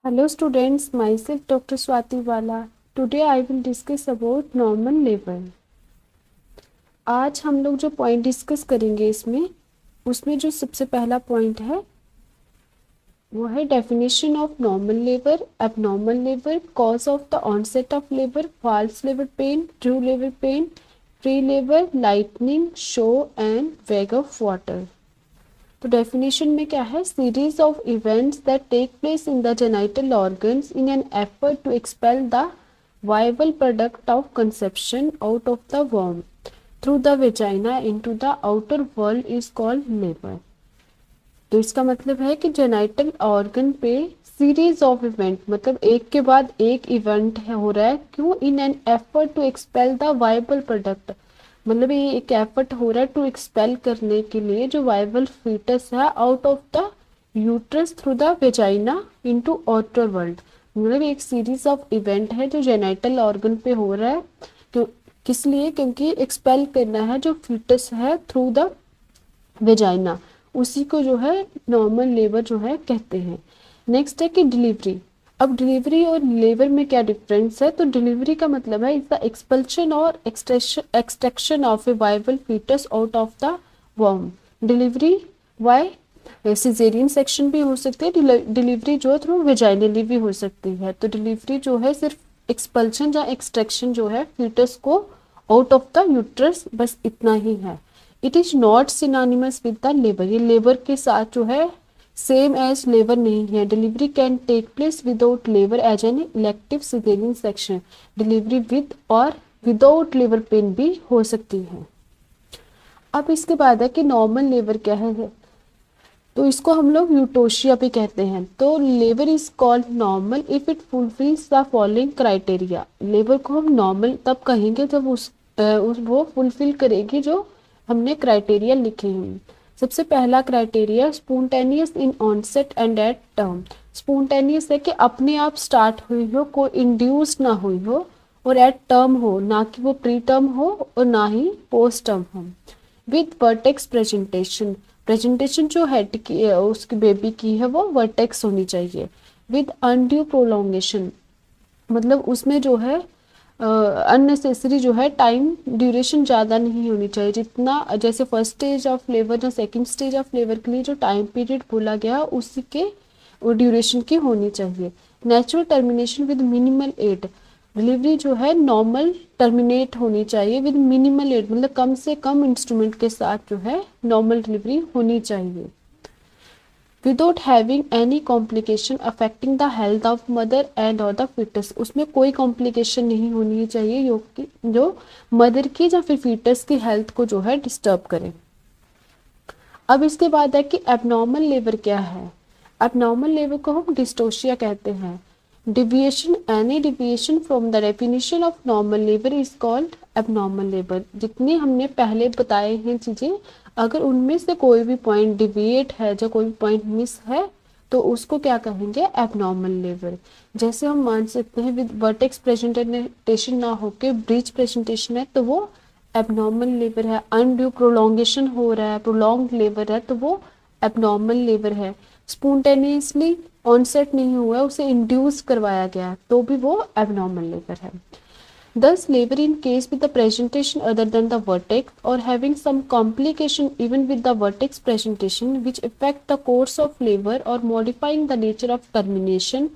Hello students, myself Dr. Swati Wala. Today I will discuss about normal labor. आज हम लोग जो point discuss करेंगे उसमें जो सबसे पहला पॉइंट है वो है definition of normal labour, abnormal labour, cause of the onset of labour, false labour pain, true labour pain, free labour, lightening, show and bag of water. तो डेफिनेशन में क्या है? Series of events that take place in the genital organs in an effort to expel the viable product of conception out of the वर्म through the vagina into the outer world is called labour. तो इसका मतलब है कि genital organ पे series of event, मतलब एक के बाद एक इवेंट हो रहा है। क्यों? In an effort to expel the viable product, मतलब ये एक एफर्ट हो रहा है टू एक्सपेल करने के लिए जो वाइबल फीटस है out of the uterus through the vagina into outer world. मतलब एक सीरीज ऑफ इवेंट है जो जेनिटल ऑर्गन पे हो रहा है। क्यों? किस लिए? क्योंकि एक्सपेल करना है जो फीटस है थ्रू द वेजाइना, उसी को जो है नॉर्मल लेबर जो है कहते हैं। नेक्स्ट है कि डिलीवरी। अब डिलीवरी और लेबर में क्या डिफरेंस है? तो डिलीवरी का मतलब है इज द एक्सपल्शन और extraction of a viable foetus out of the वर्म। डिलीवरी वाई सिजेरियन सेक्शन भी हो सकती है, डिलीवरी जो है थ्रू वेजाइनली भी हो सकती है। तो डिलीवरी जो है सिर्फ एक्सपल्शन या एक्सट्रैक्शन जो है फीटस को आउट ऑफ द यूट्रस, बस इतना ही है। It is not synonymous with the labour, ये लेबर के साथ जो है सेम एज लेबर नहीं है। Delivery can take place without labour as an elective caesarean section. Delivery with और विदाउट लेबर पेन भी हो सकती है। अब इसके बाद है कि नॉर्मल लेबर क्या है, तो इसको हम लोग यूटोशिया भी कहते हैं। तो labour is called normal if it fulfils the following criteria. Labour को हम नॉर्मल तब कहेंगे जब वो फुलफिल करेगी जो हमने क्राइटेरिया लिखे हैं। सबसे पहला criteria spontaneous in onset and at term. Spontaneous है कि अपने आप स्टार्ट हुई हो, कोई इंड्यूस ना हुई हो, और एट टर्म हो, ना कि वो प्री टर्म हो और ना ही पोस्ट टर्म हो। विद वर्टेक्स प्रेजेंटेशन, प्रेजेंटेशन जो हेड की उसकी बेबी की है वो वर्टेक्स होनी चाहिए। विद अनड्यू प्रोलोंगेशन, मतलब उसमें जो है अननेसेसरी जो है टाइम ड्यूरेशन ज़्यादा नहीं होनी चाहिए। जितना जैसे फर्स्ट स्टेज ऑफ लेबर या सेकंड स्टेज ऑफ लेबर के लिए जो टाइम पीरियड बोला गया उसी के ड्यूरेशन की होनी चाहिए। Natural termination with minimal aid, delivery जो है नॉर्मल टर्मिनेट होनी चाहिए विद मिनिमल एड, मतलब कम से कम इंस्ट्रूमेंट के साथ जो है नॉर्मल डिलीवरी होनी चाहिए। Without having any complication affecting the health of mother and और द फीटस, उसमें कोई कॉम्प्लिकेशन नहीं होनी चाहिए जो मदर की या फिर फीटस की हेल्थ को जो है डिस्टर्ब करे। अब इसके बाद है कि एबनॉर्मल लेबर क्या है। एबनॉर्मल लेबर को हम डिस्टोशिया कहते हैं। Deviation, any deviation from the definition of normal labour is called abnormal labour. जितनी हमने पहले बताए हैं चीजें, अगर उनमें से कोई भी पॉइंट डिविएट है, जो कोई भी पॉइंट मिस है, तो उसको क्या कहेंगे? Abnormal labour. जैसे हम मान सकते हैं विद वर्टेक्स प्रेजेंटेशन ना होके ब्रीच प्रेजेंटेशन है तो वो एबनॉर्मल लेबर है। अनड्यू प्रोलॉन्गेशन हो रहा है, प्रोलॉन्ग लेबर है, तो वो एबनॉर्मल लेबर है। स्पॉन्टेनियसली ऑनसेट नहीं हुआ है, उसे इंड्यूस करवाया गया है, तो भी वो एबनॉर्मल लेबर है। Thus, labor in case with the presentation other than the vertex or having some complication even with the vertex presentation which affect the course of labor or modifying the nature of termination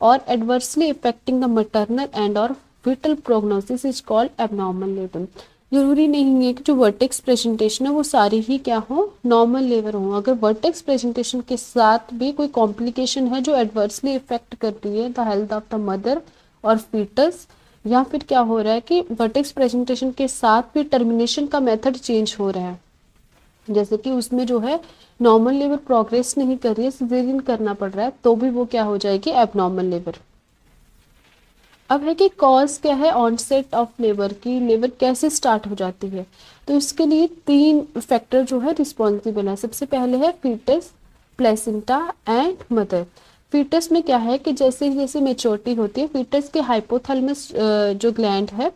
or adversely affecting the maternal and or fetal prognosis is called abnormal labor. जरूरी नहीं है कि जो vertex presentation है वो सारी ही क्या हो? नॉर्मल लेबर हो। अगर वर्टेक्स प्रेजेंटेशन के साथ भी कोई कॉम्प्लिकेशन है जो एडवर्सली इफेक्ट कर रही है the health of the mother और फीटस, या फिर क्या हो रहा है कि वर्टेक्स प्रेजेंटेशन के साथ भी टर्मिनेशन का मेथड चेंज हो रहा है, जैसे कि उसमें जो है नॉर्मल लेबर प्रोग्रेस नहीं कर रही है, सिजेरियन करना पड़ रहा है, तो भी वो क्या हो जाएगी? Abnormal labour. अब है कि कॉज क्या है ऑनसेट ऑफ लेबर की, लेबर कैसे स्टार्ट हो जाती है। तो इसके लिए 3 फैक्टर जो है रिस्पॉन्सिबल है। सबसे पहले है foetus, placenta and mother. Foetus में क्या है कि जैसे जैसे मेच्योरिटी होती है, फीटस के हाइपोथैलेमस जो ग्लैंड है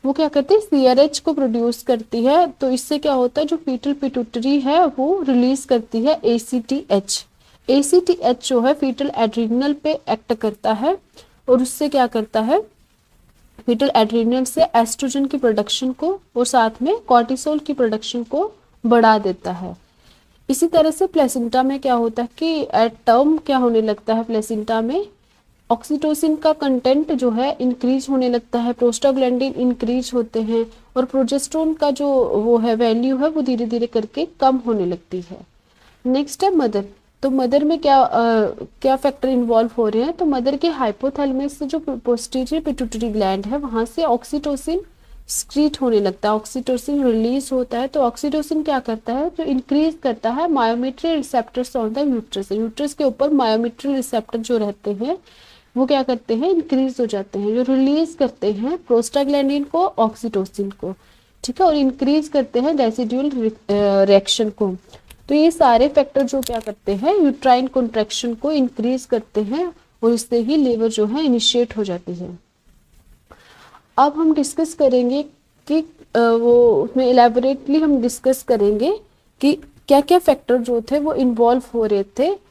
वो क्या करती है? सीआरएच को प्रोड्यूस करती है। तो इससे क्या होता है, जो फीटल पिट्यूटरी है वो रिलीज करती है एसीटीएच। ACTH जो है फीटल एड्रिनल पे एक्ट करता है और उससे क्या करता है, फीटल एड्रिनल से एस्ट्रोजन की प्रोडक्शन को और साथ में कॉर्टिसोल की प्रोडक्शन को बढ़ा देता है। इसी तरह से प्लेसेंटा में क्या होता है कि एट टर्म क्या होने लगता है, प्लेसेंटा में ऑक्सीटोसिन का कंटेंट जो है इंक्रीज होने लगता है, प्रोस्टाग्लैंडिन इंक्रीज होते हैं और प्रोजेस्टेरोन का जो वो है वैल्यू है वो धीरे धीरे करके कम होने लगती है। नेक्स्ट है मदर। तो मदर में क्या फैक्टर इन्वॉल्व हो रहे हैं, तो मदर के हाइपोथैलेमस से जो पोस्टीरियर पिट्यूटरी ग्लैंड है वहां से ऑक्सीटोसिन स्क्रीट होने लगता है, ऑक्सीटोसिन रिलीज होता है। तो ऑक्सीटोसिन क्या करता है, जो इंक्रीज करता है myometrial receptors on the uterus, uterus के ऊपर मायोमेट्रियल रिसेप्टर जो रहते हैं वो क्या करते हैं, इंक्रीज हो जाते हैं, जो रिलीज करते हैं प्रोस्टाग्लैंडिन को, ऑक्सीटोसिन को, ठीक है, और इंक्रीज करते हैं रेसिड्यूल रिएक्शन को। तो ये सारे फैक्टर जो क्या करते हैं, यूट्राइन कॉन्ट्रैक्शन को इंक्रीज करते हैं और इससे ही लेबर जो है इनिशिएट हो जाती है। अब हम डिस्कस करेंगे कि वो उसमें इलेबोरेटली हम डिस्कस करेंगे कि क्या क्या फैक्टर जो थे वो इन्वॉल्व हो रहे थे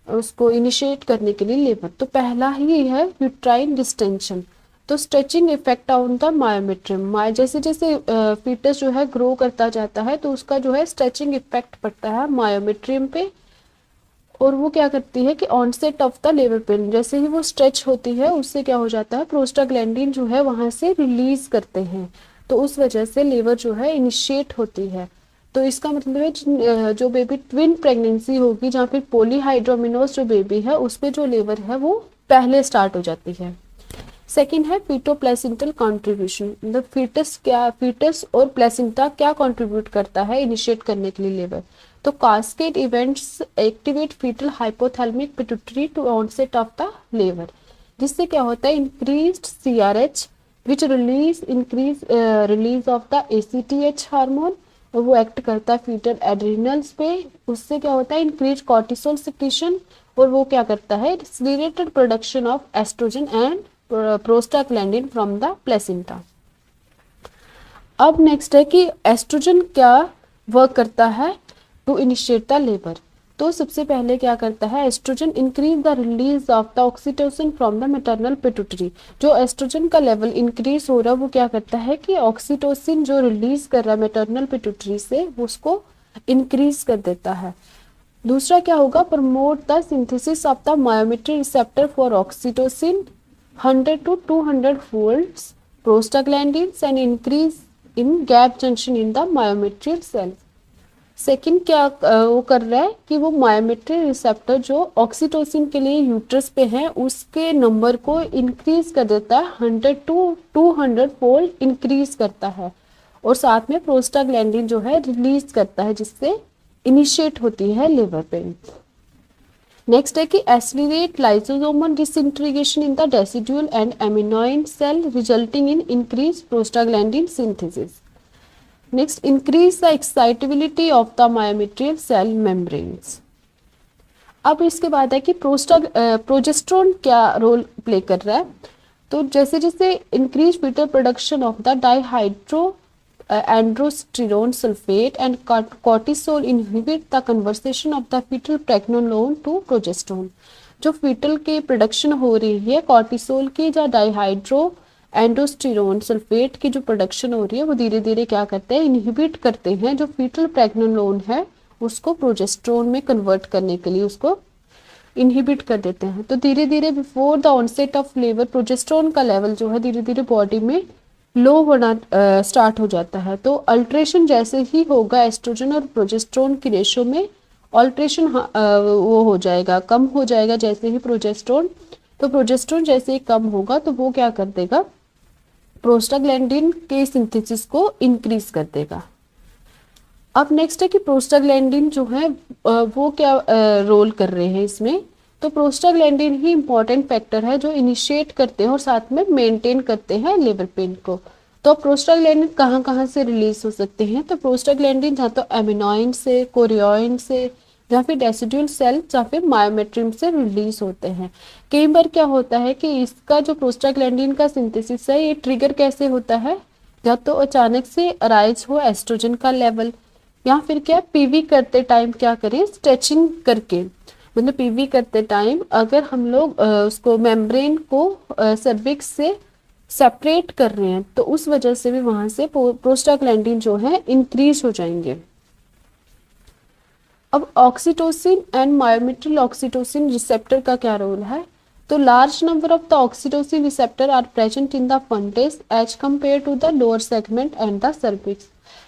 उसको इनिशिएट करने के लिए लेबर। तो पहला ही है यूट्राइन डिस्टेंशन। तो stretching effect on the myometrium, जैसे जैसे फीटस जो है ग्रो करता जाता है तो उसका जो है स्ट्रेचिंग इफेक्ट पड़ता है मायोमेट्रियम पे, और वो क्या करती है कि onset of the labour pain, जैसे ही वो स्ट्रेच होती है उससे क्या हो जाता है, प्रोस्टाग्लैंडिन जो है वहां से रिलीज करते हैं, तो उस वजह से लेबर जो है इनिशिएट होती है। तो इसका मतलब है जो बेबी ट्विन प्रेगनेंसी होगी जहाँ पे पॉलीहाइड्रोमिनोस जो बेबी है उस पे जो लेबर है वो पहले स्टार्ट हो जाती है। सेकेंड है फीटोप्लेसेंटल कॉन्ट्रीब्यूशन, मतलब फीटस और प्लेसेंटा क्या कॉन्ट्रीब्यूट करता है इनिशिएट करने के लिए लेबर। तो cascade events activate foetal hypothalamic pituitary to onset of the labour, जिससे क्या होता है increased CRH which release of the ACTH hormone, और वो एक्ट करता है फीटल एड्रिनल्स पे, उससे क्या होता है इंक्रीज कॉर्टिसोल सिक्रीशन, और वो क्या करता है accelerated production of oestrogen and prostaglandin from the placenta. अब नेक्स्ट है कि एस्ट्रोजन क्या वर्क करता है टू इनिशिएट द लेबर। तो सबसे पहले क्या करता है, oestrogen increase the release of the oxytocin from the maternal pituitary. जो एस्ट्रोजन का लेवल इंक्रीज हो रहा है वो क्या करता है कि ऑक्सीटोसिन जो रिलीज कर रहा है मैटरनल पिट्यूटरी से उसको इंक्रीज कर देता है। दूसरा क्या होगा, promote the synthesis of the myometric receptor for oxytocin 100 to 200 folds prostaglandins and increase in gap junction in the myometrial cells। Second क्या वो कर रहा है कि वो मायोमेट्रिक रिसेप्टर जो ऑक्सीटोसिन के लिए यूट्रस पे है उसके नंबर को इंक्रीज कर देता है, 100 to 200 फोल्ड इंक्रीज करता है, और साथ में प्रोस्टाग्लैंडिन जो है रिलीज करता है जिससे इनिशिएट होती है लेबर पेन। नेक्स्ट है कि accelerate lysosomal disintegration in the decidual and amnion cell resulting in increase prostaglandin synthesis. Next increase the excitability of the myometrial cell membranes. अब इसके बाद है कि प्रोजेस्टेरोन क्या रोल प्ले कर रहा है। तो जैसे जैसे increase foetal production of the dihydro androsterone sulfate and cortisol inhibit the conversion of the fetal pregnenolone to progesterone। जो फीटल के प्रोडक्शन हो रही है कॉर्टिसोल की या डाइहाइड्रो एंडोस्टेरोन सल्फेट की जो प्रोडक्शन हो रही है वो धीरे धीरे क्या करते हैं, इनहिबिट करते हैं जो फीटल प्रेग्नेनोलोन है उसको प्रोजेस्टेरोन में कन्वर्ट करने के लिए उसको इनहिबिट कर देते हैं। तो धीरे धीरे before the onset of labour progesterone का लेवल जो है धीरे धीरे बॉडी में लो होना स्टार्ट हो जाता है। तो अल्ट्रेशन जैसे ही होगा एस्ट्रोजन और प्रोजेस्टेरोन की रेशो में अल्ट्रेशन वो हो जाएगा, कम हो जाएगा जैसे ही प्रोजेस्टेरोन। तो प्रोजेस्टेरोन जैसे ही कम होगा तो वो क्या कर देगा, प्रोस्टाग्लैंडिन के सिंथेसिस को इंक्रीज कर देगा। अब नेक्स्ट है कि प्रोस्टाग्लैंडिन जो है वो क्या रोल कर रहे हैं इसमें। तो प्रोस्टाग्लैंडिन ही इंपॉर्टेंट फैक्टर है जो इनिशिएट करते हैं और साथ में मेंटेन करते हैं लेबर पेन को। तो प्रोस्टाग्लैंडिन कहाँ कहाँ से रिलीज हो सकते हैं, तो प्रोस्टाग्लैंडिन जहाँ तो एमिनोइन से, कोरियोइन से, या फिर डेसिडुअल सेल या फिर मायोमेट्रियम से रिलीज होते हैं। कई बार क्या होता है कि इसका जो प्रोस्टाग्लैंडिन का सिंथेसिस है ये ट्रिगर कैसे होता है, या तो अचानक से अराइज हो एस्ट्रोजन का लेवल, या फिर क्या पीवी करते टाइम क्या करें स्ट्रेचिंग करके, मतलब पीवी करते टाइम अगर हम लोग उसको मेम्ब्रेन को सर्विक्स से सेपरेट कर रहे हैं तो उस वजह से भी वहां से प्रोस्टाग्लैंडिन जो है इंक्रीज हो जाएंगे। अब oxytocin and myometrial oxytocin receptor का क्या रोल है? तो large number of the oxytocin receptor are present in the fundus as compare to the lower segment and the cervix.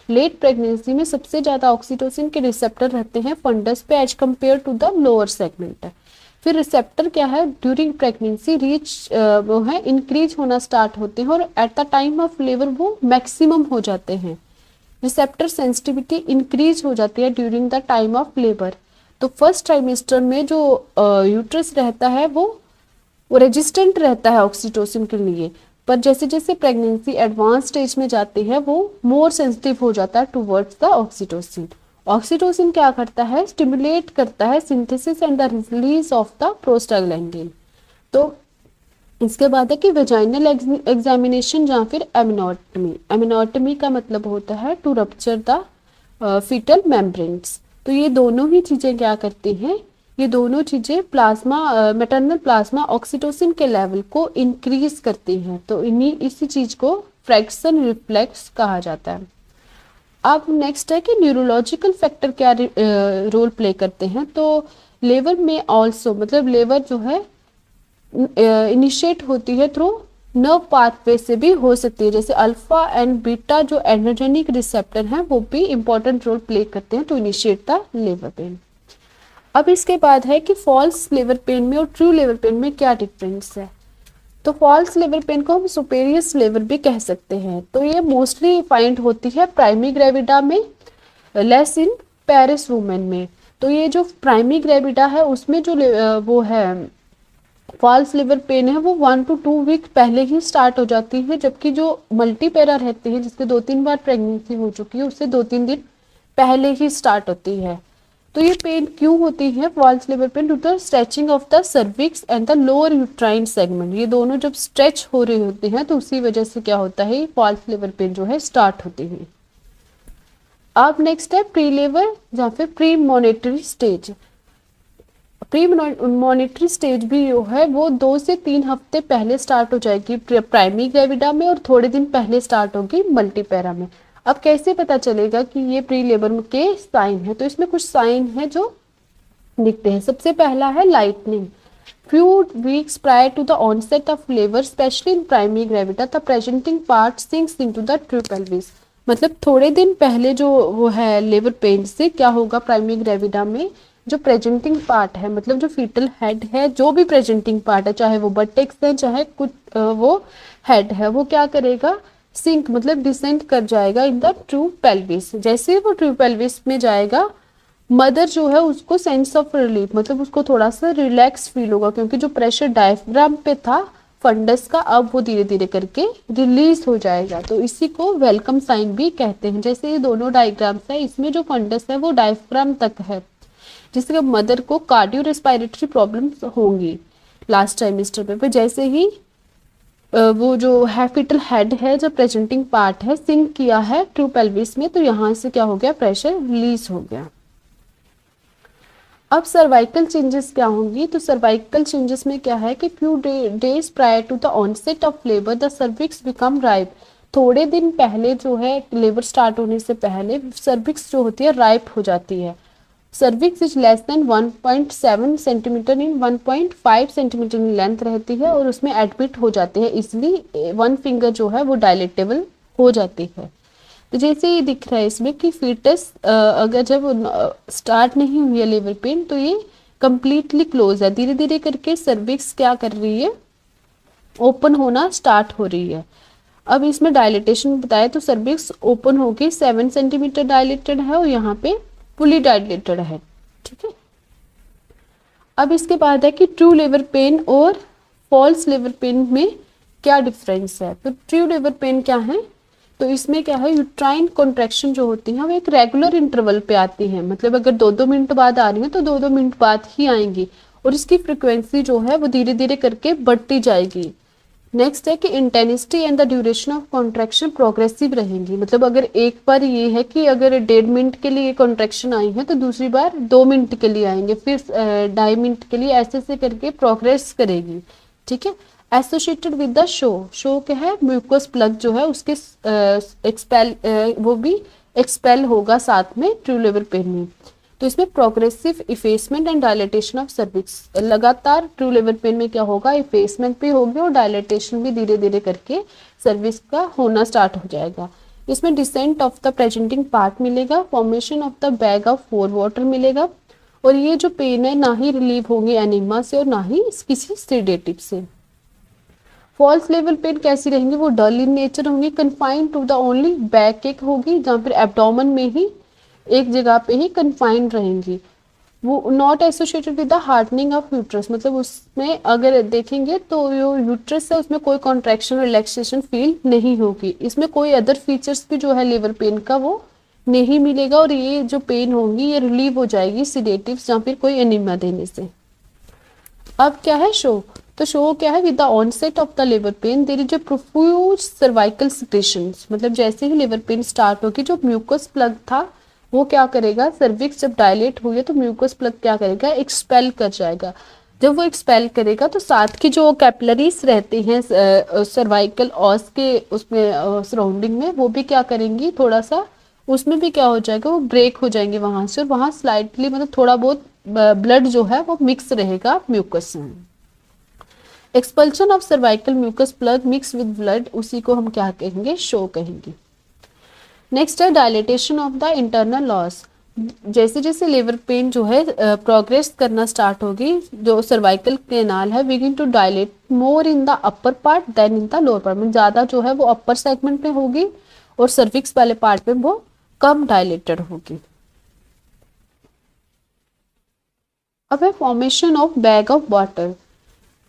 Late pregnancy में सबसे ज्यादा ऑक्सीटोसिन के रिसेप्टर रहते हैं फंडस पे as compare to the lower segment. फिर receptor क्या है, ड्यूरिंग प्रेगनेंसी रीच वो है इंक्रीज होना स्टार्ट होते हैं और at the time of labour वो मैक्सिमम हो जाते हैं। रिसेप्टर सेंसिटिविटी इंक्रीज हो जाती है during the time of labour. तो फर्स्ट ट्राइमेस्टर में जो यूट्रस रहता है वो रेजिस्टेंट रहता है ऑक्सीटोसिन के लिए, पर जैसे जैसे प्रेगनेंसी एडवांस स्टेज में जाती है वो मोर सेंसिटिव हो जाता है टुवर्ड्स द ऑक्सीटोसिन। ऑक्सीटोसिन क्या करता है, स्टिमुलेट करता है synthesis and the release of the prostaglandin. तो इसके बाद है कि वेजाइनल एग्जामिनेशन या फिर एमिनोटमी। एमिनोटमी का मतलब होता है to rupture the foetal membranes. तो ये दोनों ही चीजें क्या करती हैं, ये दोनों चीजें प्लाज्मा मैटरनल प्लाज्मा ऑक्सीटोसिन के लेवल को इंक्रीज करती हैं। तो इसी चीज को फ्रैक्शन रिफ्लेक्स कहा जाता है। अब नेक्स्ट है कि न्यूरोलॉजिकल फैक्टर क्या रोल प्ले करते हैं। तो लेबर में ऑल्सो मतलब लेबर जो है इनिशिएट होती है थ्रू नर्व पाथवे से भी हो सकती है, जैसे अल्फा एंड बीटा जो एंड्रोजेनिक रिसेप्टर हैं वो भी इंपॉर्टेंट रोल प्ले करते हैं to initiate the labour pain. अब इसके बाद है कि फॉल्स लेबर पेन में और ट्रू लेबर पेन में क्या डिफरेंस है। तो फॉल्स लेबर पेन को हम सुपेरियस लेबर भी कह सकते हैं। तो ये मोस्टली फाइंड होती है प्राइमी ग्रेविडा में, लेस इन पेरिस वुमेन में। तो ये जो प्राइमी ग्रेविडा है उसमें जो वो है फॉल्स लिवर पेन है वो 1 to 2 वीक पहले ही स्टार्ट हो जाती है, जबकि जो मल्टीपेरा रहती है जिसके 2-3 बार प्रेगनेंसी हो चुकी है उससे 2-3 दिन पहले ही स्टार्ट होती है। तो ये पेन क्यों होती है फॉल्स लिवर pain? Due to stretching of the cervix and the lower uterine segment. ये दोनों जब स्ट्रेच हो रहे होते हैं तो उसी वजह से क्या होता है फॉल्स लिवर पेन जो है स्टार्ट होती है। अब नेक्स्ट है प्री लेबर या फिर pre monetary stage. Pre monetary stage भी जो है वो 2 से 3 हफ्ते पहले स्टार्ट हो जाएगी प्राइमरी ग्रेविडा में और थोड़े दिन पहले स्टार्ट होगी मल्टीपेरा में। अब कैसे पता चलेगा कि ये प्री लेबर के साइन है? तो इसमें कुछ साइन है जो दिखते हैं। सबसे पहला है lightening. Few weeks prior to the onset of labour specially in primary gravida the presenting part sinks into the true pelvis. मतलब थोड़े दिन पहले जो वो है लेबर पेन से क्या होगा प्राइमरी ग्रेविडा में जो प्रेजेंटिंग पार्ट है, मतलब जो फीटल हेड है, जो भी प्रेजेंटिंग पार्ट है चाहे वो बटेक्स है चाहे कुछ वो हेड है, वो क्या करेगा सिंक मतलब डिसेंड कर जाएगा इन द ट्रू पेल्विस। जैसे वो ट्रू पेल्विस में जाएगा मदर जो है उसको सेंस ऑफ रिलीफ मतलब उसको थोड़ा सा रिलैक्स फील होगा, क्योंकि जो प्रेशर डायफ्राम पे था फंडस का अब वो धीरे धीरे करके रिलीज हो जाएगा। तो इसी को वेलकम साइन भी कहते हैं। जैसे ये दोनों डायग्राम्स है, इसमें जो फंडस है वो डायफ्राम तक है जिससे मदर को कार्डियो रेस्पिरेटरी प्रॉब्लम्स होंगी लास्ट ट्राइमेस्टर पे। जैसे ही वो जो है फीटल हेड है जो प्रेजेंटिंग पार्ट है सिंक किया है ट्रू पेल्विस में, तो यहाँ से क्या हो गया प्रेशर रिलीज हो गया। अब सर्वाइकल चेंजेस क्या होंगी? तो सर्वाइकल चेंजेस में क्या है कि few days prior to the onset of labour the cervix become ripe. थोड़े दिन पहले जो है लेबर स्टार्ट होने से पहले सर्विक्स जो होती है राइप हो जाती है। Cervix is less than 1.7 centimetre in 1.5 centimetre in length रहती है और उसमें एडमिट हो जाते हैं, इसलिए 1 फिंगर जो है वो डायलेटेबल हो जाती है। तो जैसे ये दिख रहा है इसमें कि फीटस अगर जब स्टार्ट नहीं हुई है लेबर पेन तो ये कंप्लीटली क्लोज है, धीरे धीरे करके सर्विक्स क्या कर रही है ओपन होना स्टार्ट हो रही है। अब इसमें डायलेटेशन बताया तो सर्विक्स ओपन होगी 7 सेंटीमीटर डायलेटेड है और यहाँ पे फुली डायलेटेड है, ठीक है। अब इसके बाद है कि ट्रू लेबर पेन और फॉल्स लेबर पेन में क्या डिफरेंस है। तो ट्रू लेबर पेन क्या है? तो इसमें क्या है यूट्राइन कॉन्ट्रैक्शन जो होती है वो एक रेगुलर इंटरवल पे आती है, मतलब अगर 2-2 मिनट बाद आ रही है तो 2-2 मिनट बाद ही आएंगी और इसकी फ्रिक्वेंसी जो है वो धीरे धीरे करके बढ़ती जाएगी। नेक्स्ट है कि intensity and the duration of contraction progressive रहेंगी, मतलब अगर एक बार ये है कि अगर 1.5 मिनट के लिए कॉन्ट्रैक्शन आई है तो दूसरी बार 2 मिनट के लिए आएंगे, फिर 2.5 मिनट के लिए, ऐसे ऐसे करके प्रोग्रेस करेगी। ठीक है। एसोसिएटेड विद द शो क्या है, म्यूकस प्लग जो है उसके एक्सपेल वो भी एक्सपेल होगा साथ में ट्रू लेबर पेन में। तो इसमें progressive effacement and dilatation of cervix, लगातार ट्रू लेबर पेन में क्या होगा, इफेसमेंट भी होगी और डायलेटेशन भी धीरे धीरे करके सर्विक्स का होना स्टार्ट हो जाएगा। इसमें descent of the presenting part मिलेगा, formation of the bag of forewater मिलेगा, और ये जो पेन है ना ही रिलीव होंगे एनिमा से और ना ही किसी सेडेटिव से। फॉल्स लेवल पेन कैसी रहेंगी, वो डल इन नेचर होंगी, confined to the only backache होगी जहाँ पर एब्डोमेन में ही एक जगह पे ही कन्फाइंड रहेंगी। वो not associated with the hardening of uterus, मतलब उसमें अगर देखेंगे तो जो यूट्रस है उसमें कोई कॉन्ट्रैक्शन रिलैक्सेशन फील नहीं होगी। इसमें कोई अदर फीचर्स भी जो है लेबर पेन का वो नहीं मिलेगा, और ये जो पेन होंगी ये रिलीव हो जाएगी सिडेटिव्स या फिर कोई एनिमा देने से। अब क्या है शो, तो शो क्या है, with the onset of the labour pain there is a profuse cervical secretions, मतलब जैसे ही लेबर पेन स्टार्ट होगी जो म्यूकस प्लग था वो क्या करेगा, सर्विक्स जब डायलेट हुई है तो म्यूकस प्लग क्या करेगा, एक्सपेल कर जाएगा। जब वो एक्सपेल करेगा तो साथ की जो कैपिलरीज रहते हैं सर्वाइकल ऑस के उसमें सराउंडिंग में, वो भी क्या करेंगी, थोड़ा सा उसमें भी क्या हो जाएगा, वो ब्रेक हो जाएंगे वहां से, और वहां स्लाइटली मतलब थोड़ा बहुत ब्लड जो है वो मिक्स रहेगा म्यूकस में। Expulsion of cervical mucus plug mix with blood, उसी को हम क्या कहेंगे, शो कहेंगे। नेक्स्ट है dilatation of the internal os, जैसे जैसे लेबर पेन जो है प्रोग्रेस करना स्टार्ट होगी, जो सर्वाइकल कैनाल है begin to dilate more in the upper part than in the lower part, में ज़्यादा जो है वो अपर सेगमेंट में होगी और सर्विक्स वाले पार्ट में वो कम डायलेटेड होगी। अब है formation of bag of water,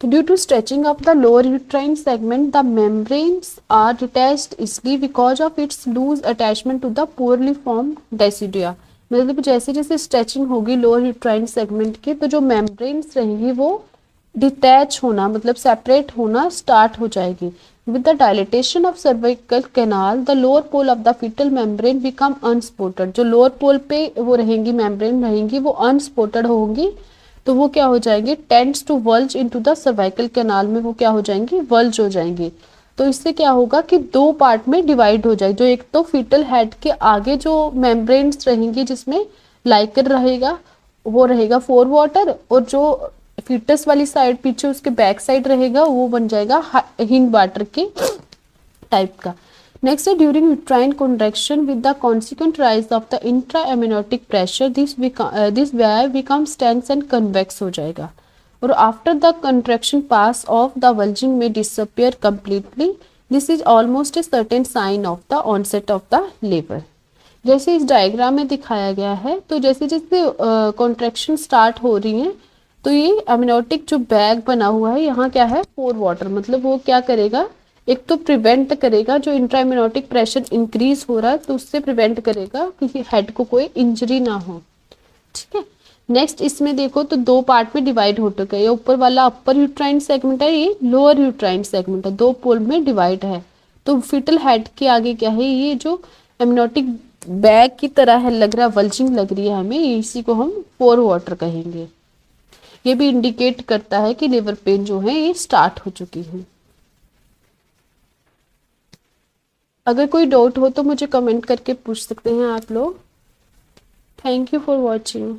due to stretching of the lower uterine segment, the membranes are detached easily because of its loose attachment to the poorly formed decidua। मतलब जैसे जैसे stretching होगी lower uterine segment की, तो जो membranes रहेंगी वो detach होना मतलब सेपरेट होना स्टार्ट हो जाएगी। With the dilatation of cervical canal the lower pole of the fetal membrane become unsupported, जो लोअर पोल पे वो रहेंगी मेम्ब्रेन रहेंगी वो अनस्पोर्टेड होंगी, तो वो क्या हो जाएंगे, tends to bulge into the cervical canal में वो क्या हो जाएंगे, वल्ज हो जाएंगे। तो इससे क्या होगा कि दो पार्ट में डिवाइड हो जाए, जो एक तो फीटल हेड के आगे जो मेम्ब्रेन्स रहेंगी जिसमें लाइकर रहेगा वो रहेगा फोर वाटर, और जो फीटस वाली साइड पीछे उसके बैक साइड रहेगा वो बन जाएगा हिंड वाटर के टाइप का। नेक्स्ट है during uterine contraction with the consequent rise of the intra amniotic pressure this wire becomes tense and convex हो जाएगा, और after the contraction pass off the bulging may disappear completely, this is almost a certain sign of the onset of the labour. जैसे इस diagram में दिखाया गया है, तो जैसे जैसे कॉन्ट्रैक्शन स्टार्ट हो रही है तो ये एमिनोटिक जो बैग बना हुआ है यहाँ क्या है, फोर वाटर, मतलब वो क्या करेगा, एक तो प्रिवेंट करेगा जो इंट्राइमिनोटिक प्रेशर इंक्रीज हो रहा है तो उससे प्रिवेंट करेगा क्योंकि हेड को कोई इंजरी ना हो। ठीक है। नेक्स्ट इसमें देखो तो दो पार्ट में डिवाइड हो चुका है, ये ऊपर वाला अपर यूट्राइन सेगमेंट है, ये लोअर यूट्राइन सेगमेंट है, दो पोल में डिवाइड है। तो फिटल हेड के आगे क्या है, ये जो एमनोटिक बैग की तरह है, लग रहा है वल्जिंग लग रही है हमें, इसी को हम फोर वाटर कहेंगे। ये भी इंडिकेट करता है कि लेबर पेन जो है ये स्टार्ट हो चुकी है। अगर कोई डाउट हो तो मुझे कमेंट करके पूछ सकते हैं आप लोग। Thank you for watching.